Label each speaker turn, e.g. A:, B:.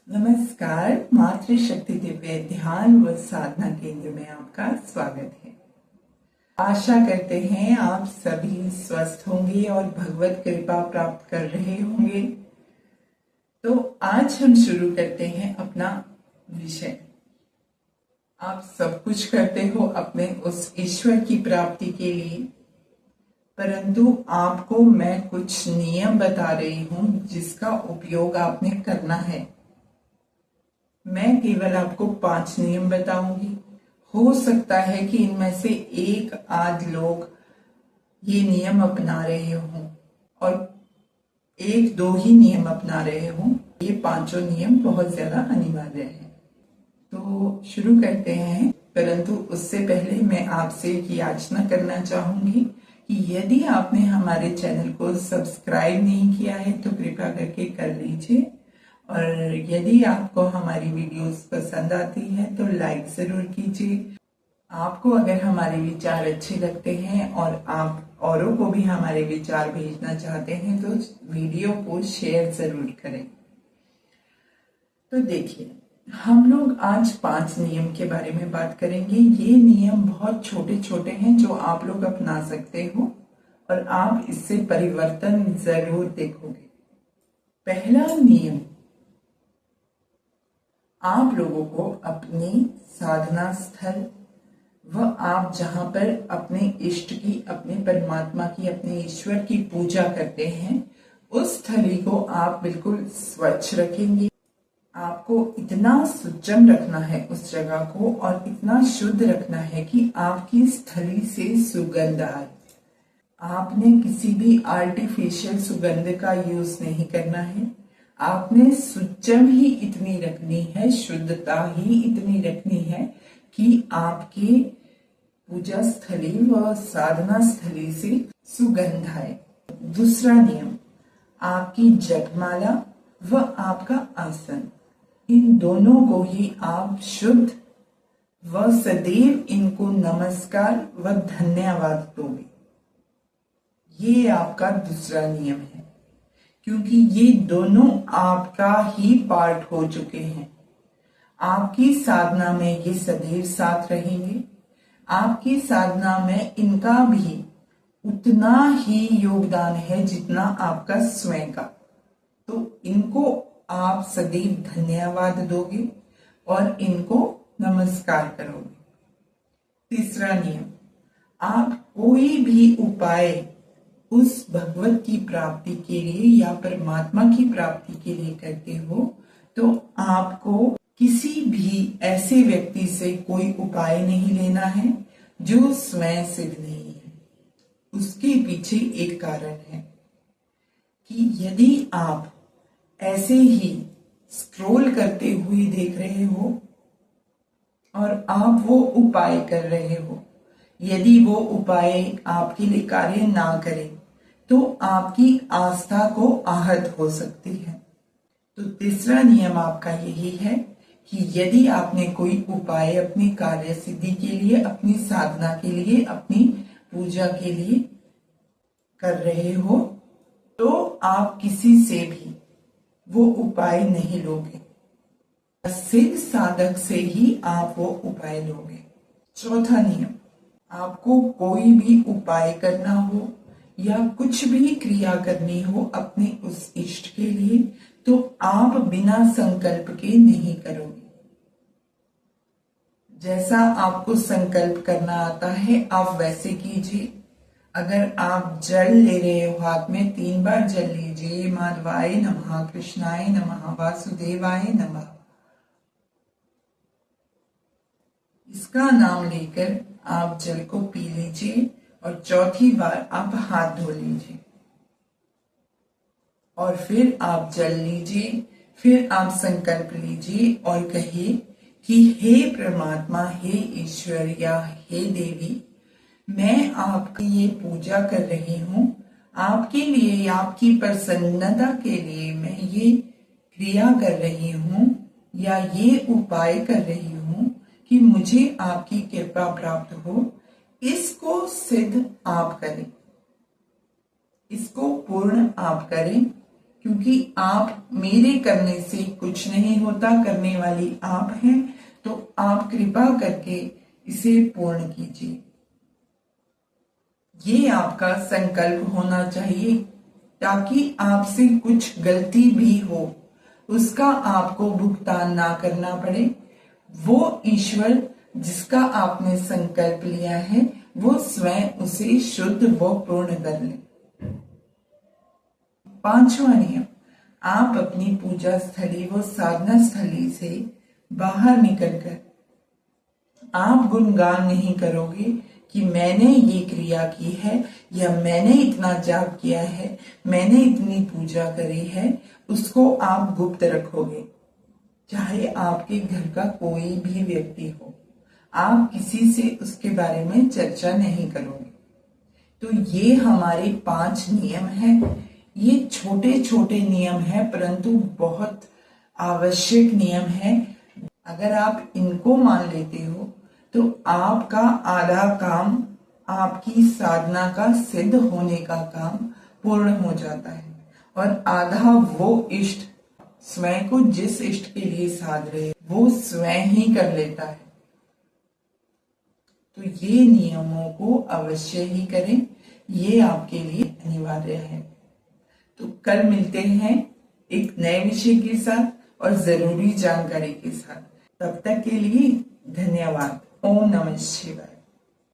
A: नमस्कार। मातृशक्ति दिव्य ध्यान व साधना केंद्र में आपका स्वागत है। आशा करते हैं आप सभी स्वस्थ होंगे और भगवत कृपा प्राप्त कर रहे होंगे। तो आज हम शुरू करते हैं अपना विषय। आप सब कुछ करते हो अपने उस ईश्वर की प्राप्ति के लिए, परंतु आपको मैं कुछ नियम बता रही हूं जिसका उपयोग आपने करना है। मैं केवल आपको 5 नियम बताऊंगी। हो सकता है कि इनमें से एक आध लोग ये नियम अपना रहे हों और एक दो ही नियम अपना रहे हों। ये 5 नियम बहुत ज्यादा अनिवार्य है। तो शुरू करते हैं, परंतु उससे पहले मैं आपसे एक याचना करना चाहूंगी कि यदि आपने हमारे चैनल को सब्सक्राइब नहीं किया है तो कृपया करके कर लीजिए, और यदि आपको हमारी वीडियोस पसंद आती है तो लाइक जरूर कीजिए। आपको अगर हमारे विचार अच्छे लगते हैं और आप औरों को भी हमारे विचार भेजना चाहते हैं तो वीडियो को शेयर जरूर करें। तो देखिए, हम लोग आज 5 नियम के बारे में बात करेंगे। ये नियम बहुत छोटे छोटे हैं जो आप लोग अपना सकते हो और आप इससे परिवर्तन जरूर देखोगे। पहला नियम, आप लोगों को अपने साधना स्थल व आप जहां पर अपने इष्ट की, अपने परमात्मा की, अपने ईश्वर की पूजा करते हैं, उस स्थली को आप बिल्कुल स्वच्छ रखेंगे। आपको इतना सुचम रखना है उस जगह को और इतना शुद्ध रखना है कि आपकी स्थली से सुगंध आए। आपने किसी भी आर्टिफिशियल सुगंध का यूज नहीं करना है। आपने सुचम ही इतनी रखनी है, शुद्धता ही इतनी रखनी है कि आपके पूजा स्थली व साधना स्थली से सुगंध आए। दूसरा नियम, आपकी जपमाला व आपका आसन, इन दोनों को ही आप शुद्ध व सदैव इनको नमस्कार व धन्यवाद दोगे। ये आपका दूसरा नियम है, क्योंकि ये दोनों आपका ही पार्ट हो चुके हैं। आपकी साधना में ये सदैव साथ रहेंगे। आपकी साधना में इनका भी उतना ही योगदान है जितना आपका स्वयं का। तो इनको आप सदैव धन्यवाद दोगे और इनको नमस्कार करोगे। तीसरा नियम, आप कोई भी उपाय उस भगवत की प्राप्ति के लिए या परमात्मा की प्राप्ति के लिए करते हो तो आपको किसी भी ऐसे व्यक्ति से कोई उपाय नहीं लेना है जो स्वयं सिद्ध नहीं है। उसके पीछे एक कारण है कि यदि आप ऐसे ही स्क्रॉल करते हुए देख रहे हो और आप वो उपाय कर रहे हो, यदि वो उपाय आपके लिए कार्य ना करे तो आपकी आस्था को आहत हो सकती है। तो तीसरा नियम आपका यही है कि यदि आपने कोई उपाय अपनी कार्य सिद्धि के लिए, अपनी साधना के लिए, अपनी पूजा के लिए कर रहे हो तो आप किसी से भी वो उपाय नहीं लोगे। सिद्ध साधक से ही आप वो उपाय लोगे। चौथा नियम, आपको कोई भी उपाय करना हो या कुछ भी क्रिया करनी हो अपने उस इष्ट के लिए तो आप बिना संकल्प के नहीं करोगे। जैसा आपको संकल्प करना आता है आप वैसे कीजिए। अगर आप जल ले रहे हो हाथ में, 3 बार जल लीजिए। माधवाय नमः, कृष्णाय नमः, वासुदेवाय नमः, इसका नाम लेकर आप जल को पी लीजिए और चौथी बार आप हाथ धो लीजिए और फिर आप जल लीजिए। फिर आप संकल्प लीजिए और कहिए कि हे परमात्मा, हे ईश्वर या हे देवी, मैं आपकी ये पूजा कर रही हूँ। आपके लिए, आपकी प्रसन्नता के लिए मैं ये क्रिया कर रही हूँ या ये उपाय कर रही हूँ कि मुझे आपकी कृपा प्राप्त हो। इसको सिद्ध आप करें, इसको पूर्ण आप करें क्योंकि आप मेरे करने से कुछ नहीं होता, करने वाली आप हैं। तो आप कृपा करके इसे पूर्ण कीजिए। ये आपका संकल्प होना चाहिए, ताकि आपसे कुछ गलती भी हो उसका आपको भुगतान ना करना पड़े। वो ईश्वर जिसका आपने संकल्प लिया है वो स्वयं उसे शुद्ध व पूर्ण कर ले। पांचवा नियम, आप अपनी पूजा स्थली व साधना स्थली से बाहर निकलकर आप गुणगान नहीं करोगे कि मैंने ये क्रिया की है या मैंने इतना जाप किया है, मैंने इतनी पूजा करी है। उसको आप गुप्त रखोगे, चाहे आपके घर का कोई भी व्यक्ति हो। आप किसी से उसके बारे में चर्चा नहीं करोगे। तो ये हमारे 5 नियम हैं। ये छोटे छोटे नियम हैं, परंतु बहुत आवश्यक नियम हैं। अगर आप इनको मान लेते हो तो आपका आधा काम, आपकी साधना का सिद्ध होने का काम पूर्ण हो जाता है, और आधा वो इष्ट स्वयं को जिस इष्ट के लिए साध रहे वो स्वयं ही कर लेता है। तो ये नियमों को अवश्य ही करें, ये आपके लिए अनिवार्य है। तो कल मिलते हैं एक नए विषय के साथ और जरूरी जानकारी के साथ। तब तक के लिए धन्यवाद। ओम नमः शिवाय।